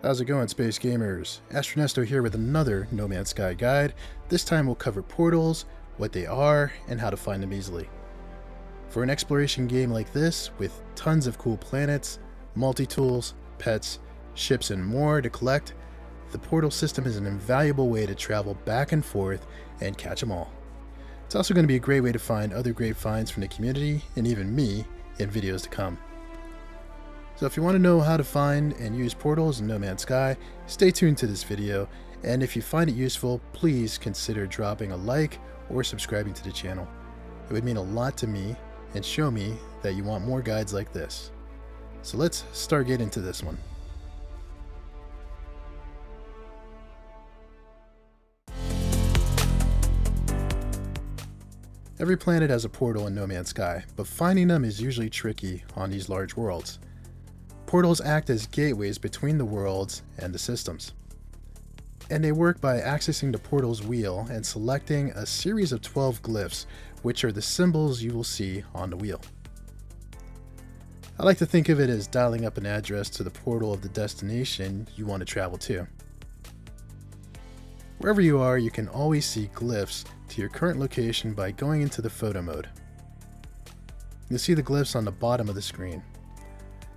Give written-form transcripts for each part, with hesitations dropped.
How's it going, Space Gamers? Astro Nesto here with another No Man's Sky guide. This time we'll cover portals, what they are, and how to find them easily. For an exploration game like this, with tons of cool planets, multi-tools, pets, ships, and more to collect, the portal system is an invaluable way to travel back and forth and catch them all. It's also going to be a great way to find other great finds from the community, and even me, in videos to come. So if you want to know how to find and use portals in No Man's Sky, stay tuned to this video, and if you find it useful, please consider dropping a like or subscribing to the channel. It would mean a lot to me and show me that you want more guides like this. So let's start getting into this one. Every planet has a portal in No Man's Sky, but finding them is usually tricky on these large worlds. Portals act as gateways between the worlds and the systems. And they work by accessing the portal's wheel and selecting a series of 12 glyphs, which are the symbols you will see on the wheel. I like to think of it as dialing up an address to the portal of the destination you want to travel to. Wherever you are, you can always see glyphs to your current location by going into the photo mode. You'll see the glyphs on the bottom of the screen.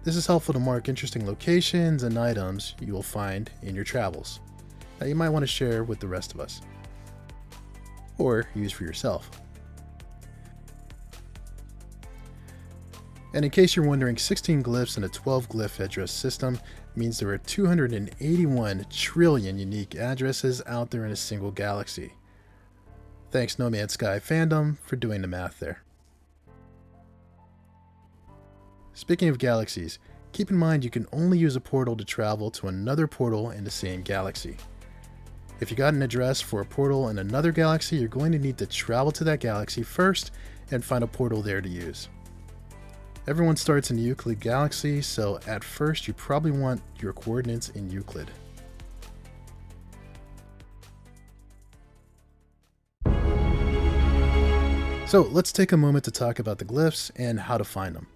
This is helpful to mark interesting locations and items you will find in your travels that you might want to share with the rest of us, or use for yourself. And in case you're wondering, 16 glyphs in a 12 glyph address system means there are 281 trillion unique addresses out there in a single galaxy. Thanks No Man's Sky fandom for doing the math there. Speaking of galaxies, keep in mind you can only use a portal to travel to another portal in the same galaxy. If you got an address for a portal in another galaxy, you're going to need to travel to that galaxy first and find a portal there to use. Everyone starts in the Euclid galaxy, so at first you probably want your coordinates in Euclid. So let's take a moment to talk about the glyphs and how to find them.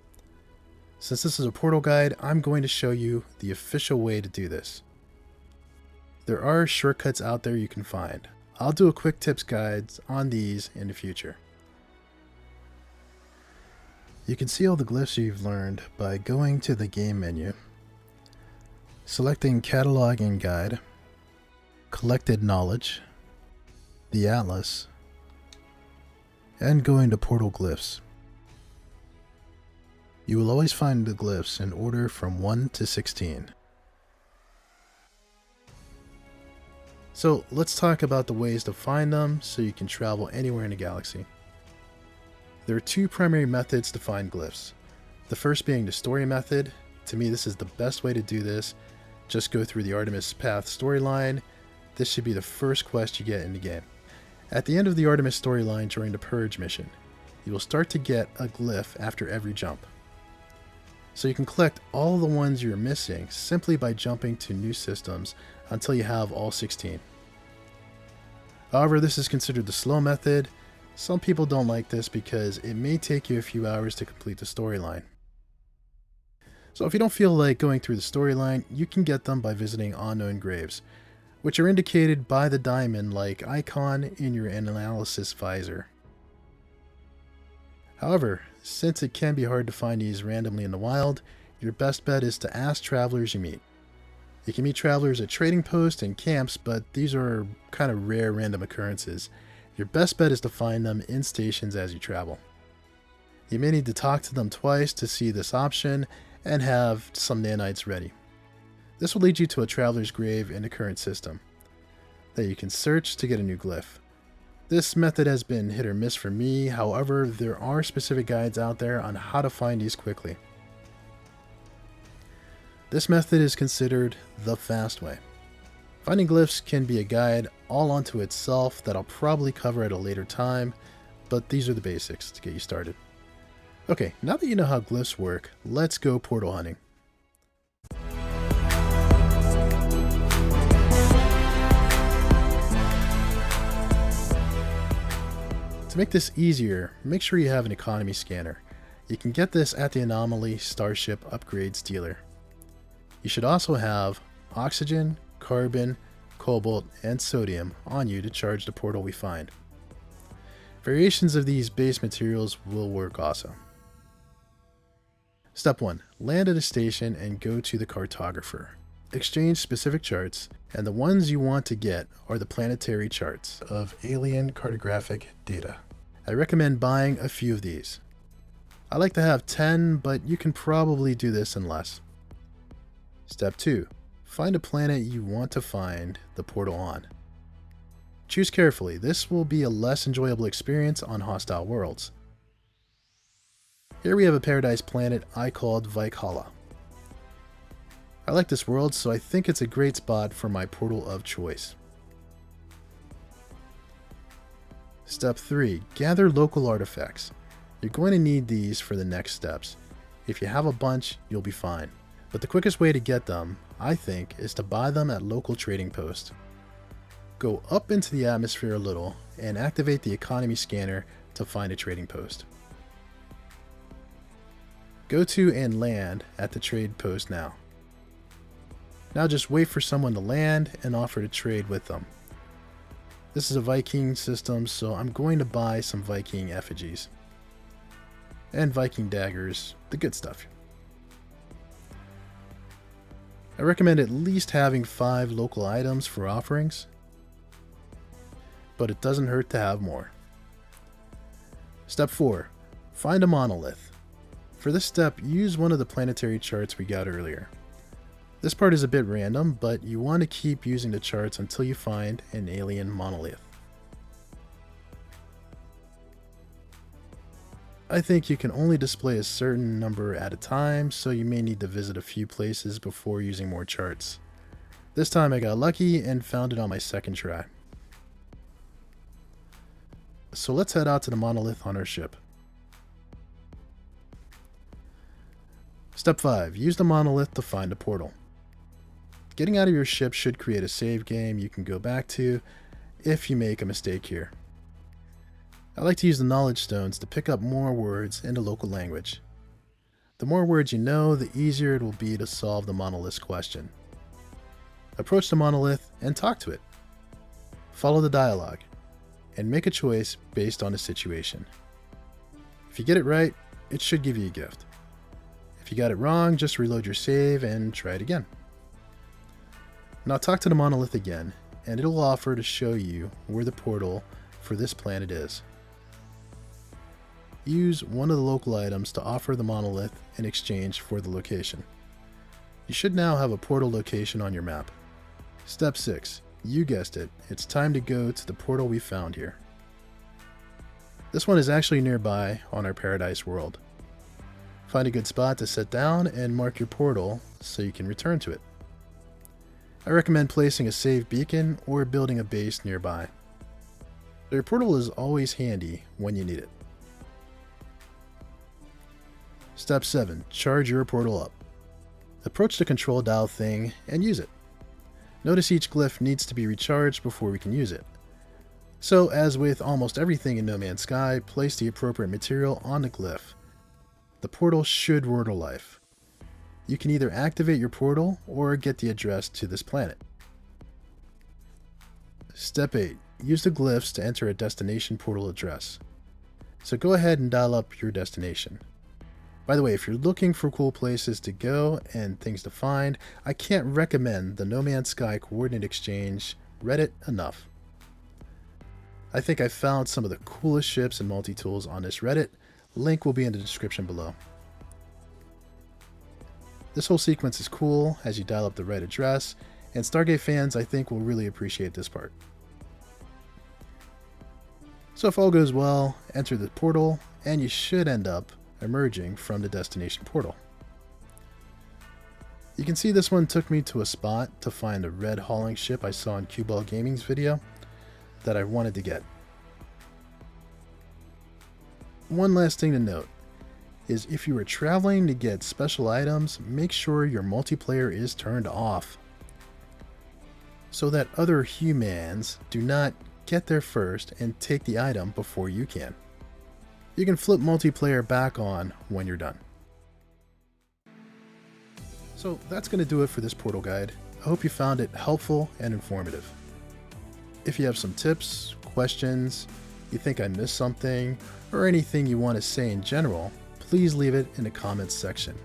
Since this is a portal guide, I'm going to show you the official way to do this. There are shortcuts out there you can find. I'll do a quick tips guide on these in the future. You can see all the glyphs you've learned by going to the game menu, selecting Catalog and Guide, Collected Knowledge, the Atlas, and going to Portal Glyphs. You will always find the glyphs in order from 1 to 16. So let's talk about the ways to find them so you can travel anywhere in the galaxy. There are two primary methods to find glyphs. The first being the story method. To me, this is the best way to do this. Just go through the Artemis Path storyline. This should be the first quest you get in the game. At the end of the Artemis storyline during the Purge mission, you will start to get a glyph after every jump. So you can collect all the ones you're missing simply by jumping to new systems until you have all 16. However, this is considered the slow method. Some people don't like this because it may take you a few hours to complete the storyline. So if you don't feel like going through the storyline, you can get them by visiting unknown graves, which are indicated by the diamond-like icon in your analysis visor. However, since it can be hard to find these randomly in the wild, your best bet is to ask travelers you meet. You can meet travelers at trading posts and camps, but these are kind of rare random occurrences. Your best bet is to find them in stations as you travel. You may need to talk to them twice to see this option and have some nanites ready. This will lead you to a traveler's grave in the current system that you can search to get a new glyph. This method has been hit or miss for me, however, there are specific guides out there on how to find these quickly. This method is considered the fast way. Finding glyphs can be a guide all onto itself that I'll probably cover at a later time, but these are the basics to get you started. Okay, now that you know how glyphs work, let's go portal hunting. To make this easier, make sure you have an economy scanner. You can get this at the Anomaly Starship Upgrades dealer. You should also have oxygen, carbon, cobalt, and sodium on you to charge the portal we find. Variations of these base materials will work also. Step 1. Land at a station and go to the cartographer. Exchange specific charts, and the ones you want to get are the planetary charts of alien cartographic data. I recommend buying a few of these. I like to have 10, but you can probably do this in less. Step 2. Find a planet you want to find the portal on. Choose carefully. This will be a less enjoyable experience on hostile worlds. Here we have a paradise planet I called Valhalla. I like this world, so I think it's a great spot for my portal of choice. Step 3. Gather local artifacts. You're going to need these for the next steps. If you have a bunch, you'll be fine. But the quickest way to get them, I think, is to buy them at local trading posts. Go up into the atmosphere a little and activate the economy scanner to find a trading post. Go to and land at the trade post now. Now just wait for someone to land and offer to trade with them. This is a Viking system, so I'm going to buy some Viking effigies. And Viking daggers, the good stuff. I recommend at least having 5 local items for offerings, but it doesn't hurt to have more. Step 4. Find a monolith. For this step, use one of the planetary charts we got earlier. This part is a bit random, but you want to keep using the charts until you find an alien monolith. I think you can only display a certain number at a time, so you may need to visit a few places before using more charts. This time I got lucky and found it on my second try. So let's head out to the monolith on our ship. Step 5. Use the monolith to find a portal. Getting out of your ship should create a save game you can go back to if you make a mistake here. I like to use the knowledge stones to pick up more words in the local language. The more words you know, the easier it will be to solve the monolith's question. Approach the monolith and talk to it. Follow the dialogue and make a choice based on the situation. If you get it right, it should give you a gift. If you got it wrong, just reload your save and try it again. Now talk to the monolith again, and it'll offer to show you where the portal for this planet is. Use one of the local items to offer the monolith in exchange for the location. You should now have a portal location on your map. Step 6. You guessed it, it's time to go to the portal we found here. This one is actually nearby on our paradise world. Find a good spot to sit down and mark your portal so you can return to it. I recommend placing a save beacon or building a base nearby. Your portal is always handy when you need it. Step 7. Charge your portal up. Approach the control dial thing and use it. Notice each glyph needs to be recharged before we can use it. So, as with almost everything in No Man's Sky, place the appropriate material on the glyph. The portal should roar to life. You can either activate your portal or get the address to this planet. Step 8. Use the glyphs to enter a destination portal address. So go ahead and dial up your destination. By the way, if you're looking for cool places to go and things to find, I can't recommend the No Man's Sky Coordinate Exchange Reddit enough. I think I found some of the coolest ships and multi-tools on this Reddit. Link will be in the description below. This whole sequence is cool as you dial up the right address, and Stargate fans I think will really appreciate this part. So if all goes well, enter the portal, and you should end up emerging from the destination portal. You can see this one took me to a spot to find a red hauling ship I saw in Q-Ball Gaming's video that I wanted to get. One last thing to note is if you are traveling to get special items, make sure your multiplayer is turned off so that other humans do not get there first and take the item before you can. You can flip multiplayer back on when you're done. So that's going to do it for this portal guide. I hope you found it helpful and informative. If you have some tips, questions, you think I missed something, or anything you want to say in general, please leave it in the comments section.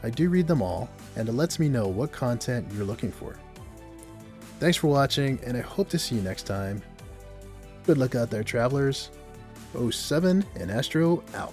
I do read them all, and it lets me know what content you're looking for. Thanks for watching, and I hope to see you next time. Good luck out there, travelers. 07 and Astro out.